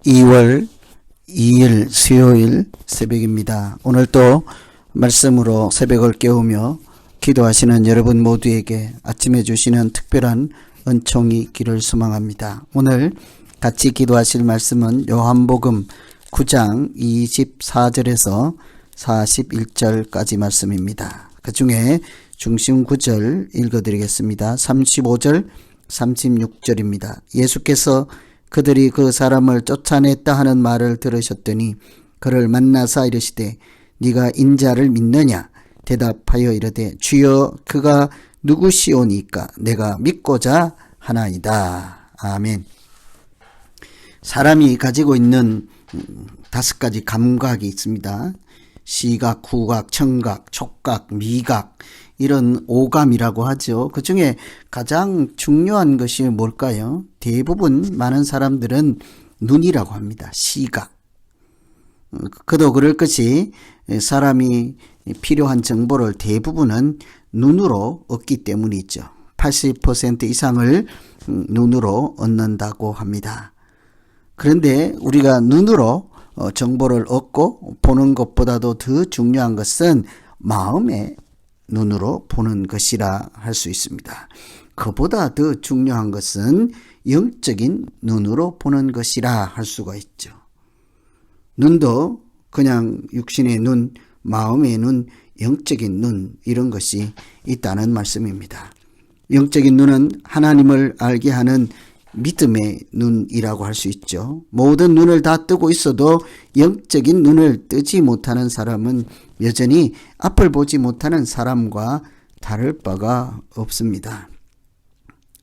2월 2일 수요일 새벽입니다. 오늘 또 말씀으로 새벽을 깨우며 기도하시는 여러분 모두에게 아침에 주시는 특별한 은총이 있기를 소망합니다. 오늘 같이 기도하실 말씀은 요한복음 9장 24절에서 41절까지 말씀입니다. 그 중에 중심 구절 읽어드리겠습니다. 35절, 36절입니다. 예수께서 그들이 그 사람을 쫓아냈다 하는 말을 들으셨더니 그를 만나사 이르시되 네가 인자를 믿느냐? 대답하여 이르되 주여 그가 누구시오니까 내가 믿고자 하나이다. 아멘. 사람이 가지고 있는 5가지 감각이 있습니다. 시각, 후각, 청각, 촉각, 미각, 이런 오감이라고 하죠. 그 중에 가장 중요한 것이 뭘까요? 대부분 많은 사람들은 눈이라고 합니다. 시각. 그도 그럴 것이 사람이 필요한 정보를 대부분은 눈으로 얻기 때문이죠. 80% 이상을 눈으로 얻는다고 합니다. 그런데 우리가 눈으로 정보를 얻고 보는 것보다도 더 중요한 것은 마음의 눈으로 보는 것이라 할 수 있습니다. 그보다 더 중요한 것은 영적인 눈으로 보는 것이라 할 수가 있죠. 눈도 그냥 육신의 눈, 마음의 눈, 영적인 눈, 이런 것이 있다는 말씀입니다. 영적인 눈은 하나님을 알게 하는 믿음의 눈이라고 할 수 있죠. 모든 눈을 다 뜨고 있어도 영적인 눈을 뜨지 못하는 사람은 여전히 앞을 보지 못하는 사람과 다를 바가 없습니다.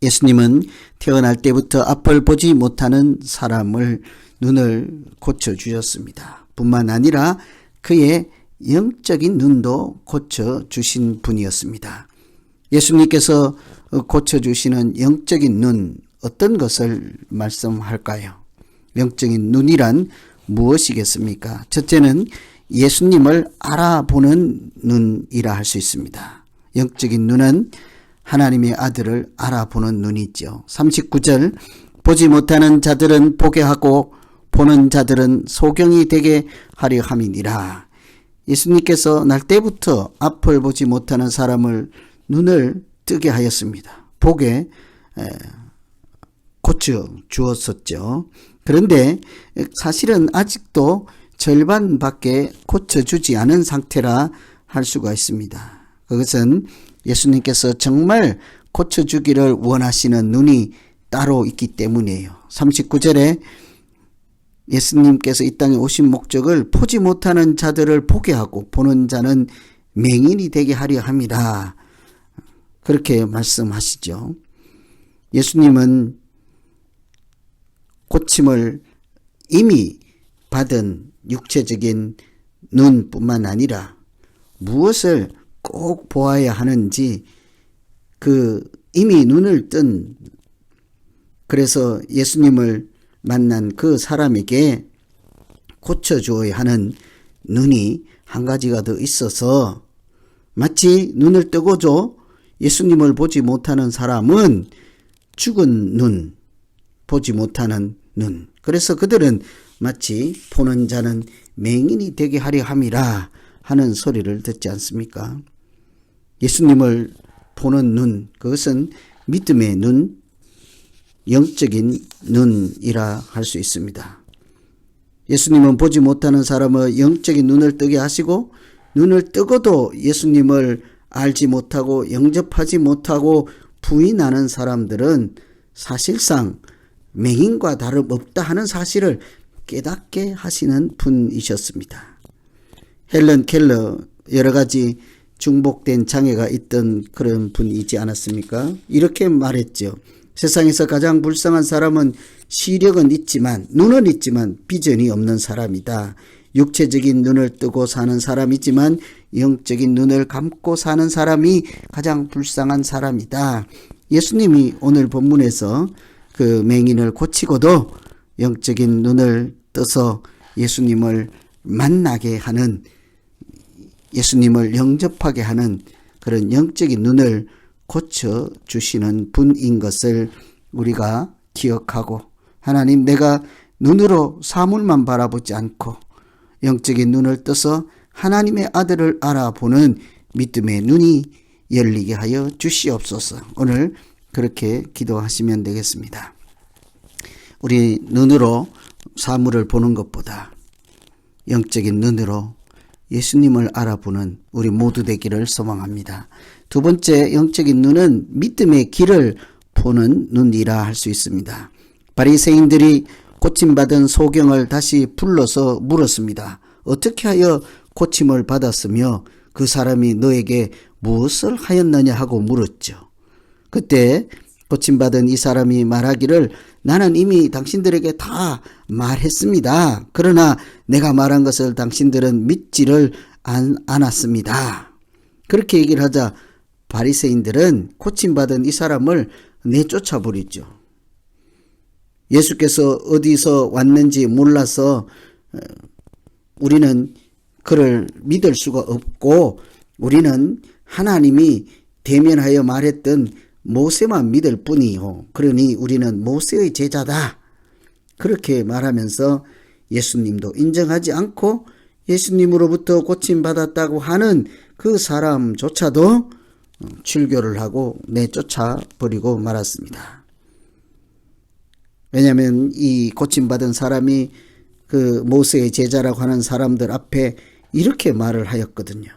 예수님은 태어날 때부터 앞을 보지 못하는 사람을 눈을 고쳐주셨습니다. 뿐만 아니라 그의 영적인 눈도 고쳐주신 분이었습니다. 예수님께서 고쳐주시는 영적인 눈, 어떤 것을 말씀할까요? 영적인 눈이란 무엇이겠습니까? 첫째는 예수님을 알아보는 눈이라 할 수 있습니다. 영적인 눈은 하나님의 아들을 알아보는 눈이죠. 39절, 보지 못하는 자들은 보게 하고 보는 자들은 소경이 되게 하려 함이니라. 예수님께서 날 때부터 앞을 보지 못하는 사람을 눈을 뜨게 하였습니다. 보게 고쳐 주었었죠. 그런데 사실은 아직도 절반밖에 고쳐주지 않은 상태라 할 수가 있습니다. 그것은 예수님께서 정말 고쳐주기를 원하시는 눈이 따로 있기 때문이에요. 39절에 예수님께서 이 땅에 오신 목적을 보지 못하는 자들을 보게 하고 보는 자는 맹인이 되게 하려 함이라. 그렇게 말씀하시죠. 예수님은 고침을 이미 받은 육체적인 눈뿐만 아니라 무엇을 꼭 보아야 하는지 이미 눈을 뜬, 그래서 예수님을 만난 그 사람에게 고쳐주어야 하는 눈이 한 가지가 더 있어서 마치 눈을 뜨고도 예수님을 보지 못하는 사람은 죽은 눈, 보지 못하는 눈. 그래서 그들은 마치 보는 자는 맹인이 되게 하려 함이라 하는 소리를 듣지 않습니까? 예수님을 보는 눈, 그것은 믿음의 눈, 영적인 눈이라 할 수 있습니다. 예수님은 보지 못하는 사람의 영적인 눈을 뜨게 하시고 눈을 뜨고도 예수님을 알지 못하고 영접하지 못하고 부인하는 사람들은 사실상 맹인과 다름없다 하는 사실을 깨닫게 하시는 분이셨습니다. 헬런 켈러, 여러 가지 중복된 장애가 있던 그런 분이지 않았습니까? 이렇게 말했죠. 세상에서 가장 불쌍한 사람은 시력은 있지만, 눈은 있지만 비전이 없는 사람이다. 육체적인 눈을 뜨고 사는 사람이지만 영적인 눈을 감고 사는 사람이 가장 불쌍한 사람이다. 예수님이 오늘 본문에서 그 맹인을 고치고도 영적인 눈을 떠서 예수님을 만나게 하는, 예수님을 영접하게 하는 그런 영적인 눈을 고쳐주시는 분인 것을 우리가 기억하고, 하나님, 내가 눈으로 사물만 바라보지 않고 영적인 눈을 떠서 하나님의 아들을 알아보는 믿음의 눈이 열리게 하여 주시옵소서. 오늘 그렇게 기도하시면 되겠습니다. 우리 눈으로 사물을 보는 것보다 영적인 눈으로 예수님을 알아보는 우리 모두 되기를 소망합니다. 두 번째 영적인 눈은 믿음의 길을 보는 눈이라 할 수 있습니다. 바리새인들이 고침받은 소경을 다시 불러서 물었습니다. 어떻게 하여 고침을 받았으며 그 사람이 너에게 무엇을 하였느냐 하고 물었죠. 그때 고침받은 이 사람이 말하기를 나는 이미 당신들에게 다 말했습니다. 그러나 내가 말한 것을 당신들은 믿지를 않았습니다. 그렇게 얘기를 하자 바리새인들은 고침받은 이 사람을 내쫓아 버리죠. 예수께서 어디서 왔는지 몰라서 우리는 그를 믿을 수가 없고 우리는 하나님이 대면하여 말했던 모세만 믿을 뿐이요. 그러니 우리는 모세의 제자다. 그렇게 말하면서 예수님도 인정하지 않고 예수님으로부터 고침받았다고 하는 그 사람조차도 출교를 하고 내쫓아 버리고 말았습니다. 왜냐하면 이 고침받은 사람이 그 모세의 제자라고 하는 사람들 앞에 이렇게 말을 하였거든요.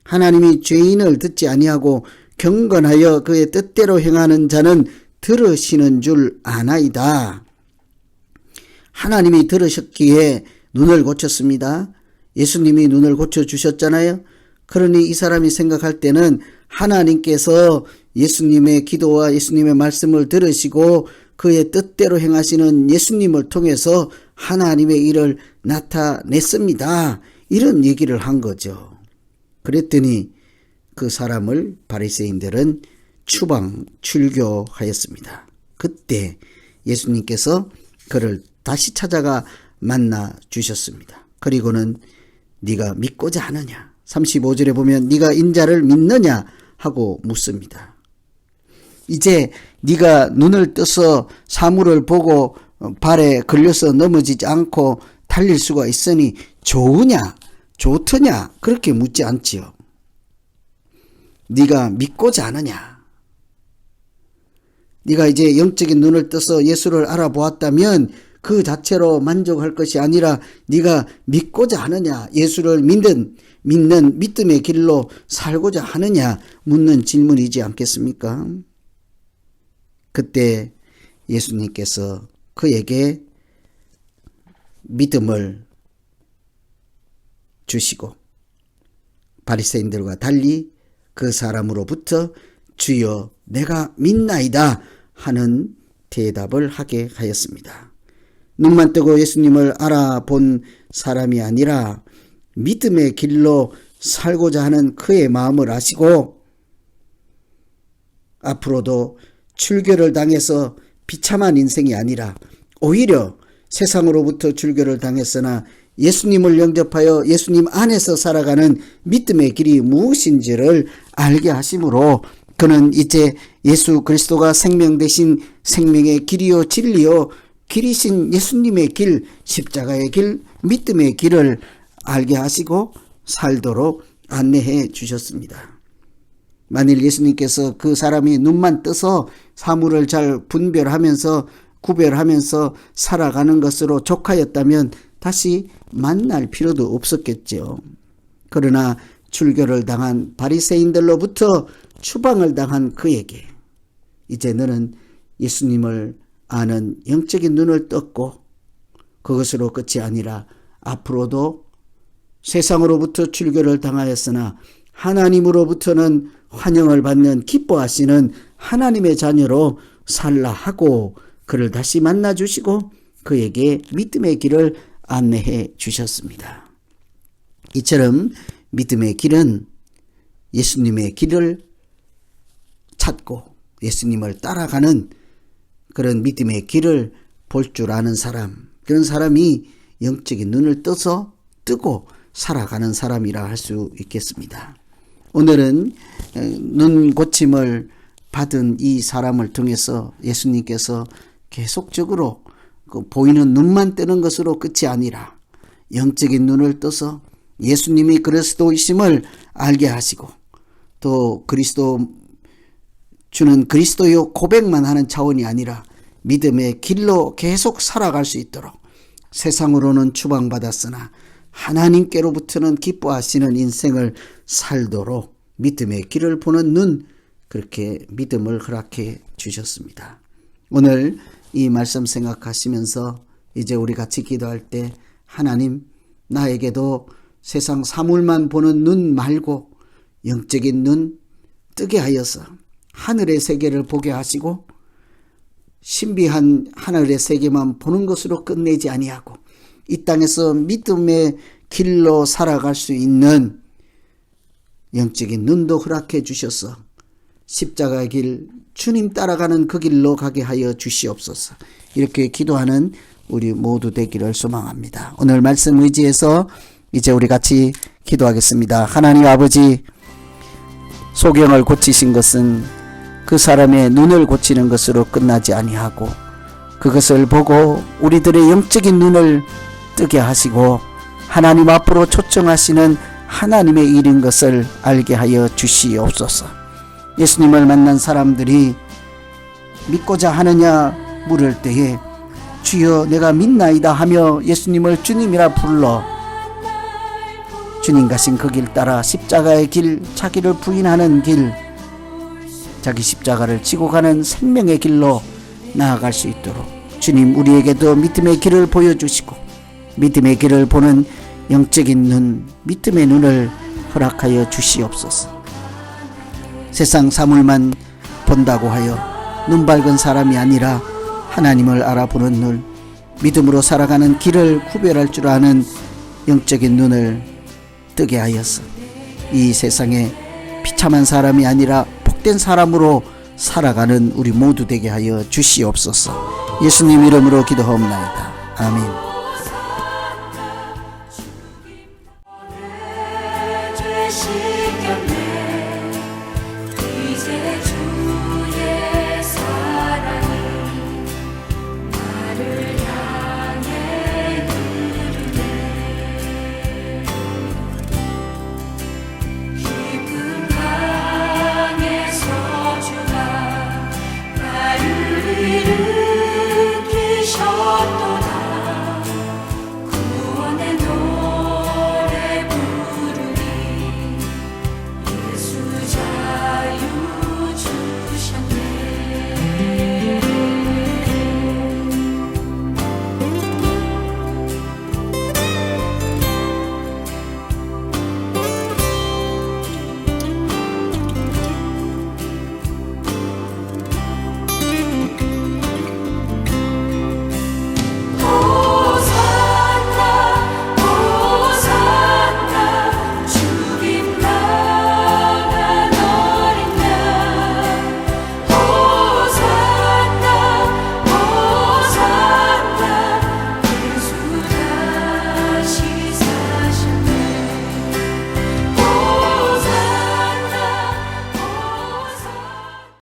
하나님이 죄인을 듣지 아니하고 경건하여 그의 뜻대로 행하는 자는 들으시는 줄 아나이다. 하나님이 들으셨기에 눈을 고쳤습니다. 예수님이 눈을 고쳐주셨잖아요. 그러니 이 사람이 생각할 때는 하나님께서 예수님의 기도와 예수님의 말씀을 들으시고 그의 뜻대로 행하시는 예수님을 통해서 하나님의 일을 나타냈습니다. 이런 얘기를 한 거죠. 그랬더니 그 사람을 바리새인들은 출교하였습니다. 그때 예수님께서 그를 다시 찾아가 만나 주셨습니다. 그리고는 네가 믿고자 하느냐? 35절에 보면 네가 인자를 믿느냐? 하고 묻습니다. 이제 네가 눈을 떠서 사물을 보고 발에 걸려서 넘어지지 않고 달릴 수가 있으니 좋으냐? 좋더냐? 그렇게 묻지 않지요. 네가 믿고자 하느냐? 네가 이제 영적인 눈을 떠서 예수를 알아보았다면 그 자체로 만족할 것이 아니라 네가 믿고자 하느냐? 예수를 믿는 믿음의 길로 살고자 하느냐? 묻는 질문이지 않겠습니까? 그때 예수님께서 그에게 믿음을 주시고 바리새인들과 달리 그 사람으로부터 주여 내가 믿나이다 하는 대답을 하게 하였습니다. 눈만 뜨고 예수님을 알아본 사람이 아니라 믿음의 길로 살고자 하는 그의 마음을 아시고 앞으로도 출교를 당해서 비참한 인생이 아니라 오히려 세상으로부터 출교를 당했으나 예수님을 영접하여 예수님 안에서 살아가는 믿음의 길이 무엇인지를 알게 하심으로 그는 이제 예수 그리스도가 생명 되신 생명의 길이요 진리요 길이신 예수님의 길, 십자가의 길, 믿음의 길을 알게 하시고 살도록 안내해 주셨습니다. 만일 예수님께서 그 사람이 눈만 떠서 사물을 잘 구별하면서 살아가는 것으로 족하였다면 다시 만날 필요도 없었겠죠. 그러나 출교를 당한 바리새인들로부터 추방을 당한 그에게 이제 너는 예수님을 아는 영적인 눈을 떴고 그것으로 끝이 아니라 앞으로도 세상으로부터 출교를 당하였으나 하나님으로부터는 환영을 받는 기뻐하시는 하나님의 자녀로 살라 하고 그를 다시 만나 주시고 그에게 믿음의 길을 안내해 주셨습니다. 이처럼 믿음의 길은 예수님의 길을 찾고 예수님을 따라가는 그런 믿음의 길을 볼 줄 아는 사람, 그런 사람이 영적인 눈을 뜨고 살아가는 사람이라 할 수 있겠습니다. 오늘은 눈 고침을 받은 이 사람을 통해서 예수님께서 계속적으로 그 보이는 눈만 뜨는 것으로 끝이 아니라 영적인 눈을 떠서 예수님이 그리스도이심을 알게 하시고 또 그리스도 주는 그리스도요 고백만 하는 차원이 아니라 믿음의 길로 계속 살아갈 수 있도록 세상으로는 추방받았으나 하나님께로부터는 기뻐하시는 인생을 살도록 믿음의 길을 보는 눈, 그렇게 믿음을 허락해 주셨습니다. 오늘 이 말씀 생각하시면서 이제 우리 같이 기도할 때 하나님, 나에게도 세상 사물만 보는 눈 말고 영적인 눈 뜨게 하여서 하늘의 세계를 보게 하시고 신비한 하늘의 세계만 보는 것으로 끝내지 아니하고 이 땅에서 믿음의 길로 살아갈 수 있는 영적인 눈도 허락해 주셔서 십자가의 길, 주님 따라가는 그 길로 가게 하여 주시옵소서. 이렇게 기도하는 우리 모두 되기를 소망합니다. 오늘 말씀 의지해서 이제 우리 같이 기도하겠습니다. 하나님 아버지, 소경을 고치신 것은 그 사람의 눈을 고치는 것으로 끝나지 아니하고 그것을 보고 우리들의 영적인 눈을 뜨게 하시고 하나님 앞으로 초청하시는 하나님의 일인 것을 알게 하여 주시옵소서. 예수님을 만난 사람들이 믿고자 하느냐 물을 때에 주여 내가 믿나이다 하며 예수님을 주님이라 불러 주님 가신 그 길 따라 십자가의 길, 자기를 부인하는 길, 자기 십자가를 지고 가는 생명의 길로 나아갈 수 있도록 주님 우리에게도 믿음의 길을 보여주시고 믿음의 길을 보는 영적인 눈, 믿음의 눈을 허락하여 주시옵소서. 세상 사물만 본다고 하여 눈 밝은 사람이 아니라 하나님을 알아보는 눈, 믿음으로 살아가는 길을 구별할 줄 아는 영적인 눈을 뜨게 하여서 이 세상에 비참한 사람이 아니라 복된 사람으로 살아가는 우리 모두 되게 하여 주시옵소서. 예수님 이름으로 기도하옵나이다. 아멘.